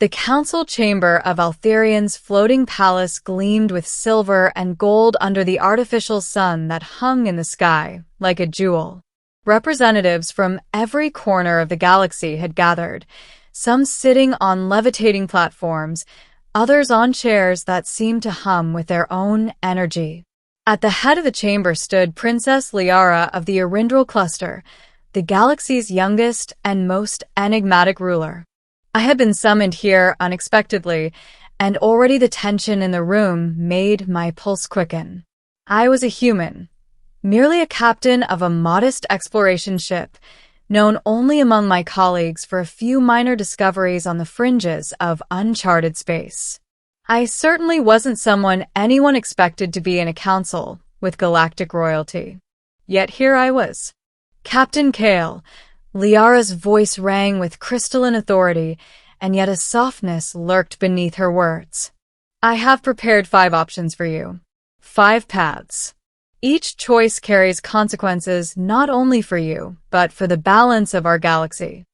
The council chamber of Altherion's floating palace gleamed with silver and gold under the artificial sun that hung in the sky like a jewel. Representatives from every corner of the galaxy had gathered, some sitting on levitating platforms, others on chairs that seemed to hum with their own energy. At the head of the chamber stood Princess Liara of the Arindral Cluster, the galaxy's youngest and most enigmatic ruler. I had been summoned here unexpectedly, and already the tension in the room made my pulse quicken. I was a human, merely a captain of a modest exploration ship, known only among my colleagues for a few minor discoveries on the fringes of uncharted space. I certainly wasn't someone anyone expected to be in a council with galactic royalty. Yet here I was. Captain Kale. Liara's voice rang with crystalline authority, and yet a softness lurked beneath her words. I have prepared 5 options for you. 5 paths. Each choice carries consequences not only for you, but for the balance of our galaxy.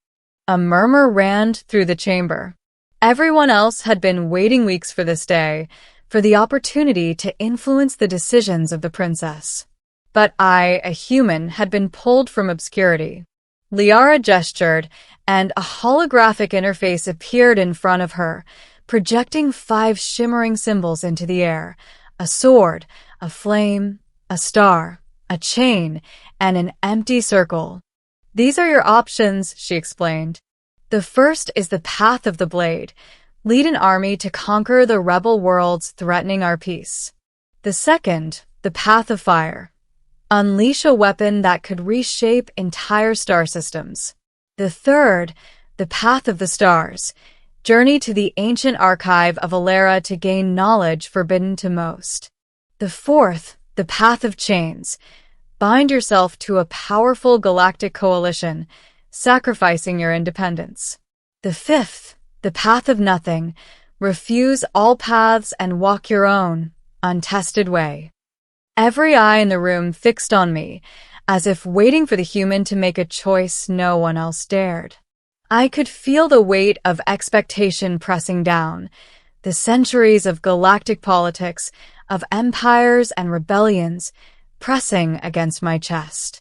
A murmur ran through the chamber. Everyone else had been waiting weeks for this day, for the opportunity to influence the decisions of the princess. But I, a human, had been pulled from obscurity. Liara gestured, and a holographic interface appeared in front of her, projecting 5 shimmering symbols into the air: a sword, a flame, a star, a chain, and an empty circle. These are your options, she explained. The first is the path of the blade. Lead an army to conquer the rebel worlds threatening our peace. The second, the path of fire. Unleash a weapon that could reshape entire star systems. The third, the path of the stars. Journey to the ancient archive of Alera to gain knowledge forbidden to most. The fourth, the path of chains. Bind yourself to a powerful galactic coalition, sacrificing your independence. The fifth, the path of nothing. Refuse all paths and walk your own, untested way. Every eye in the room fixed on me, as if waiting for the human to make a choice no one else dared. I could feel the weight of expectation pressing down, the centuries of galactic politics, of empires and rebellions, pressing against my chest.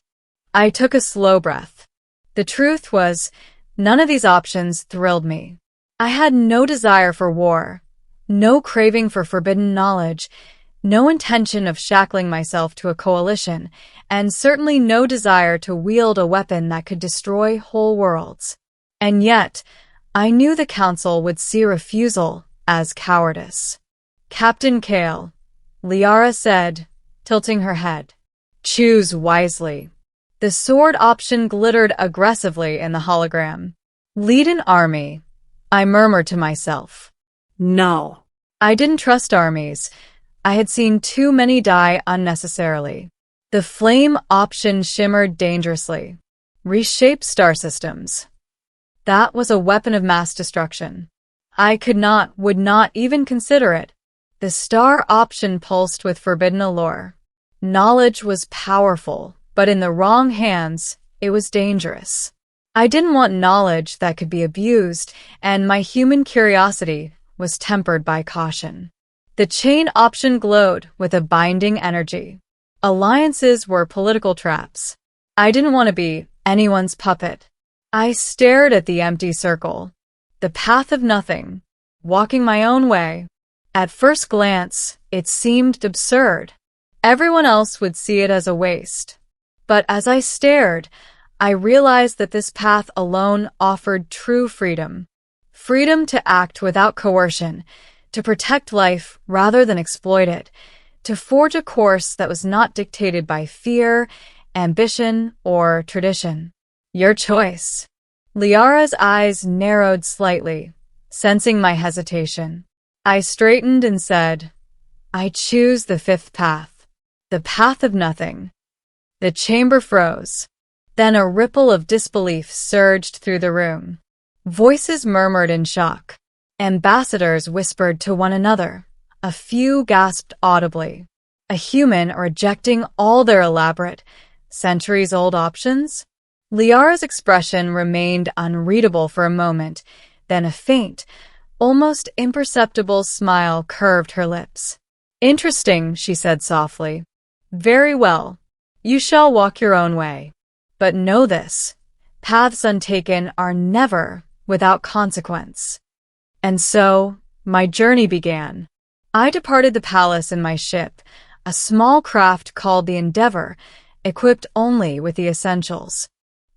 I took a slow breath. The truth was, none of these options thrilled me. I had no desire for war, no craving for forbidden knowledge, no intention of shackling myself to a coalition, and certainly no desire to wield a weapon that could destroy whole worlds. And yet, I knew the council would see refusal as cowardice. Captain Kale, Liara said, tilting her head. Choose wisely. The sword option glittered aggressively in the hologram. Lead an army. I murmured to myself. No. I didn't trust armies. I had seen too many die unnecessarily. The flame option shimmered dangerously. Reshape star systems. That was a weapon of mass destruction. I would not even consider it. The star option pulsed with forbidden allure. Knowledge was powerful, but in the wrong hands, it was dangerous. I didn't want knowledge that could be abused, and my human curiosity was tempered by caution. The chain option glowed with a binding energy. Alliances were political traps. I didn't want to be anyone's puppet. I stared at the empty circle, the path of nothing, walking my own way. At first glance, it seemed absurd. Everyone else would see it as a waste. But as I stared, I realized that this path alone offered true freedom. Freedom to act without coercion, to protect life rather than exploit it, to forge a course that was not dictated by fear, ambition, or tradition. Your choice. Liara's eyes narrowed slightly, sensing my hesitation. I straightened and said, I choose the fifth path, the path of nothing. The chamber froze. Then a ripple of disbelief surged through the room. Voices murmured in shock. Ambassadors whispered to one another. A few gasped audibly. A human rejecting all their elaborate, centuries-old options? Liara's expression remained unreadable for a moment, then a faint, Almost imperceptible smile curved her lips. "Interesting," she said softly. "Very well. You shall walk your own way. But know this, paths untaken are never without consequence." And so, my journey began. I departed the palace in my ship, a small craft called the Endeavor, equipped only with the essentials.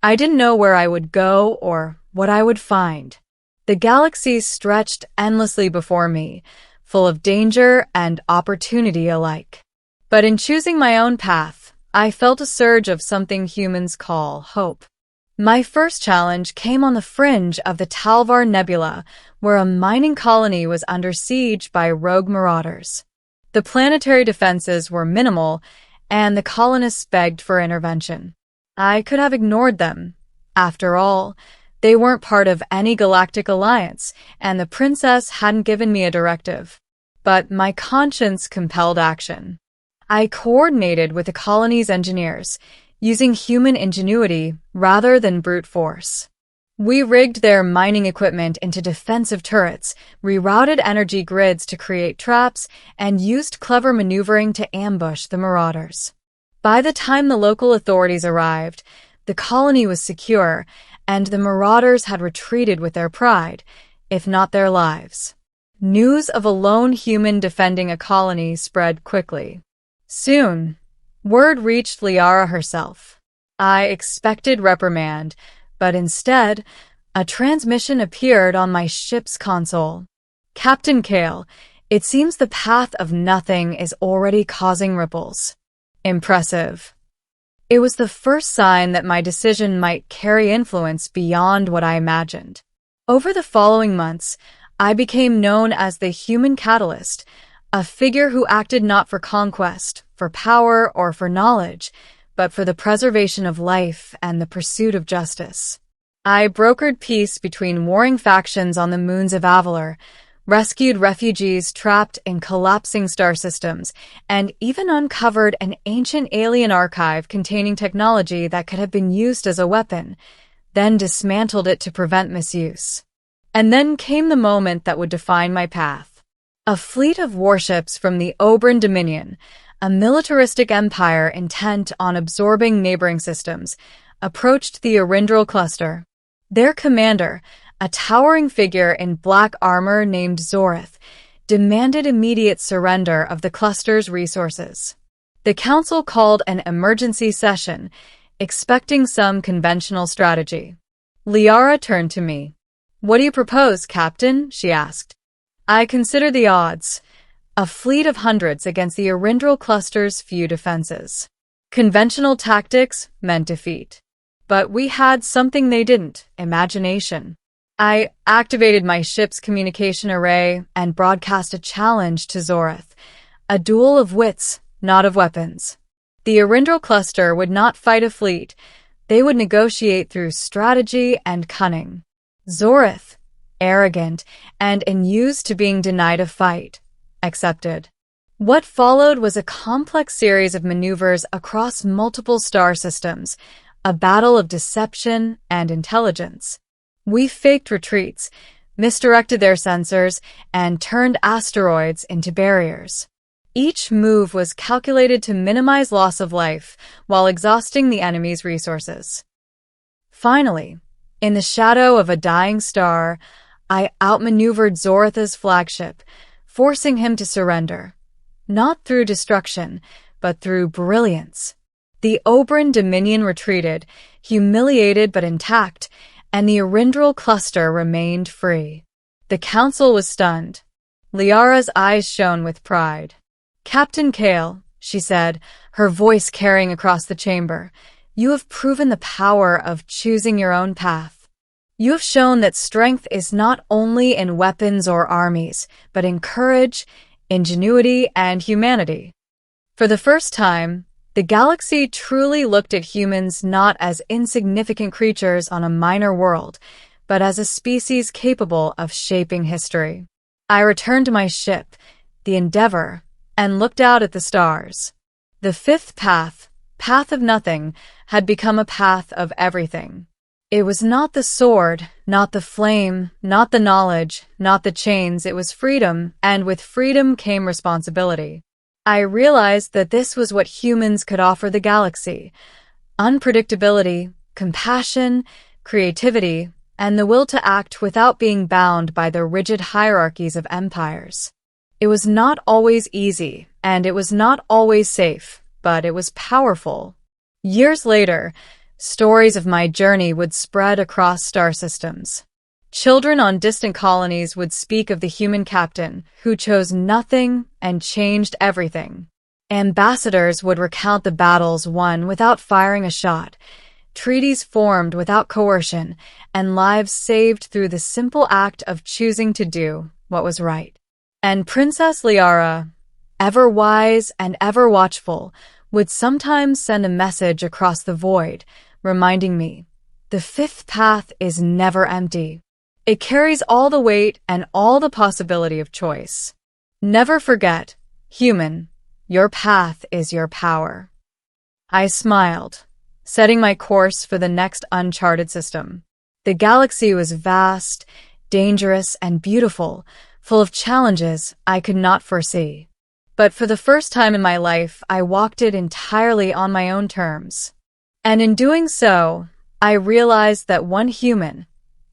I didn't know where I would go or what I would find. The galaxies stretched endlessly before me, full of danger and opportunity alike. But in choosing my own path, I felt a surge of something humans call hope. My first challenge came on the fringe of the Talvar Nebula, where a mining colony was under siege by rogue marauders. The planetary defenses were minimal, and the colonists begged for intervention. I could have ignored them. After all, they weren't part of any galactic alliance, and the princess hadn't given me a directive. But my conscience compelled action. I coordinated with the colony's engineers, using human ingenuity rather than brute force. We rigged their mining equipment into defensive turrets, rerouted energy grids to create traps, and used clever maneuvering to ambush the marauders. By the time the local authorities arrived, the colony was secure, and the marauders had retreated with their pride, if not their lives. News of a lone human defending a colony spread quickly. Soon, word reached Liara herself. I expected reprimand, but instead, a transmission appeared on my ship's console. "Captain Kale, it seems the path of nothing is already causing ripples." Impressive. It was the first sign that my decision might carry influence beyond what I imagined. Over the following months, I became known as the Human Catalyst, a figure who acted not for conquest, for power, or for knowledge, but for the preservation of life and the pursuit of justice. I brokered peace between warring factions on the moons of Avalor, rescued refugees trapped in collapsing star systems, and even uncovered an ancient alien archive containing technology that could have been used as a weapon, then dismantled it to prevent misuse. And then came the moment that would define my path. A fleet of warships from the Oberyn Dominion, a militaristic empire intent on absorbing neighboring systems, approached the Arindral cluster. Their commander, a towering figure in black armor named Zorith, demanded immediate surrender of the cluster's resources. The council called an emergency session, expecting some conventional strategy. Liara turned to me. "What do you propose, Captain?" she asked. "I consider the odds. A fleet of hundreds against the Arindral cluster's few defenses. Conventional tactics meant defeat. But we had something they didn't, imagination." I activated my ship's communication array and broadcast a challenge to Zorith, a duel of wits, not of weapons. The Arindral cluster would not fight a fleet. They would negotiate through strategy and cunning. Zorith, arrogant and unused to being denied a fight, accepted. What followed was a complex series of maneuvers across multiple star systems, a battle of deception and intelligence. We faked retreats, misdirected their sensors, and turned asteroids into barriers. Each move was calculated to minimize loss of life while exhausting the enemy's resources. Finally, in the shadow of a dying star, I outmaneuvered Zorith's flagship, forcing him to surrender. Not through destruction, but through brilliance. The Oberyn Dominion retreated, humiliated but intact, and the Arindral cluster remained free. The council was stunned. Liara's eyes shone with pride. "Captain Kale," she said, her voice carrying across the chamber, "you have proven the power of choosing your own path. You have shown that strength is not only in weapons or armies, but in courage, ingenuity, and humanity." For the first time, the galaxy truly looked at humans not as insignificant creatures on a minor world, but as a species capable of shaping history. I returned to my ship, the Endeavor, and looked out at the stars. The fifth path, Path of Nothing, had become a path of everything. It was not the sword, not the flame, not the knowledge, not the chains, it was freedom, and with freedom came responsibility. I realized that this was what humans could offer the galaxy: unpredictability, compassion, creativity, and the will to act without being bound by the rigid hierarchies of empires. It was not always easy, and it was not always safe, but it was powerful. Years later, stories of my journey would spread across star systems. Children on distant colonies would speak of the human captain who chose nothing and changed everything. Ambassadors would recount the battles won without firing a shot, treaties formed without coercion, and lives saved through the simple act of choosing to do what was right. And Princess Liara, ever wise and ever watchful, would sometimes send a message across the void, reminding me, the fifth path is never empty. It carries all the weight and all the possibility of choice. Never forget, human, your path is your power. I smiled, setting my course for the next uncharted system. The galaxy was vast, dangerous, and beautiful, full of challenges I could not foresee. But for the first time in my life, I walked it entirely on my own terms. And in doing so, I realized that one human,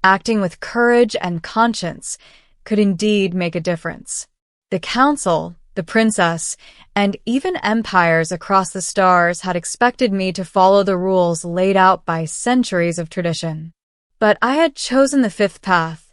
acting with courage and conscience, could indeed make a difference. The council, the princess, and even empires across the stars had expected me to follow the rules laid out by centuries of tradition. But I had chosen the fifth path,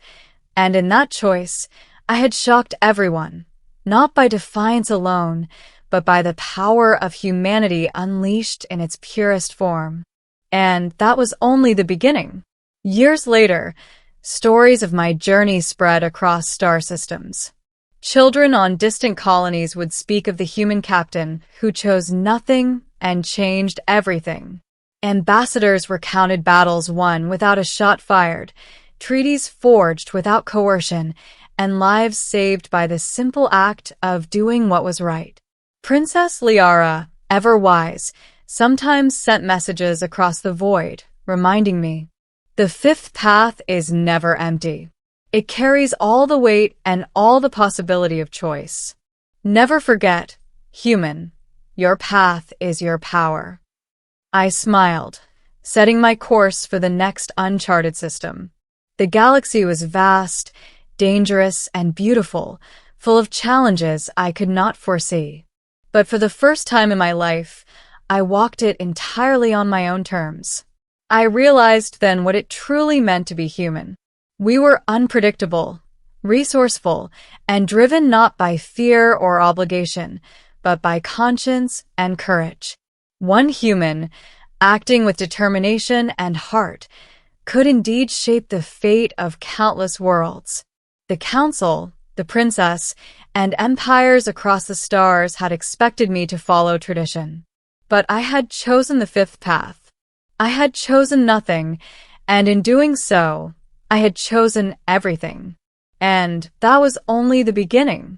and in that choice, I had shocked everyone, not by defiance alone, but by the power of humanity unleashed in its purest form. And that was only the beginning. Years later, stories of my journey spread across star systems. Children on distant colonies would speak of the human captain who chose nothing and changed everything. Ambassadors recounted battles won without a shot fired, treaties forged without coercion, and lives saved by the simple act of doing what was right. Princess Liara, ever wise, sometimes sent messages across the void, reminding me, the fifth path is never empty. It carries all the weight and all the possibility of choice. Never forget, human, your path is your power. I smiled, setting my course for the next uncharted system. The galaxy was vast, dangerous, and beautiful, full of challenges I could not foresee. But for the first time in my life, I walked it entirely on my own terms. I realized then what it truly meant to be human. We were unpredictable, resourceful, and driven not by fear or obligation, but by conscience and courage. One human, acting with determination and heart, could indeed shape the fate of countless worlds. The council, the princess, and empires across the stars had expected me to follow tradition. But I had chosen the fifth path. I had chosen nothing, and in doing so, I had chosen everything. And that was only the beginning.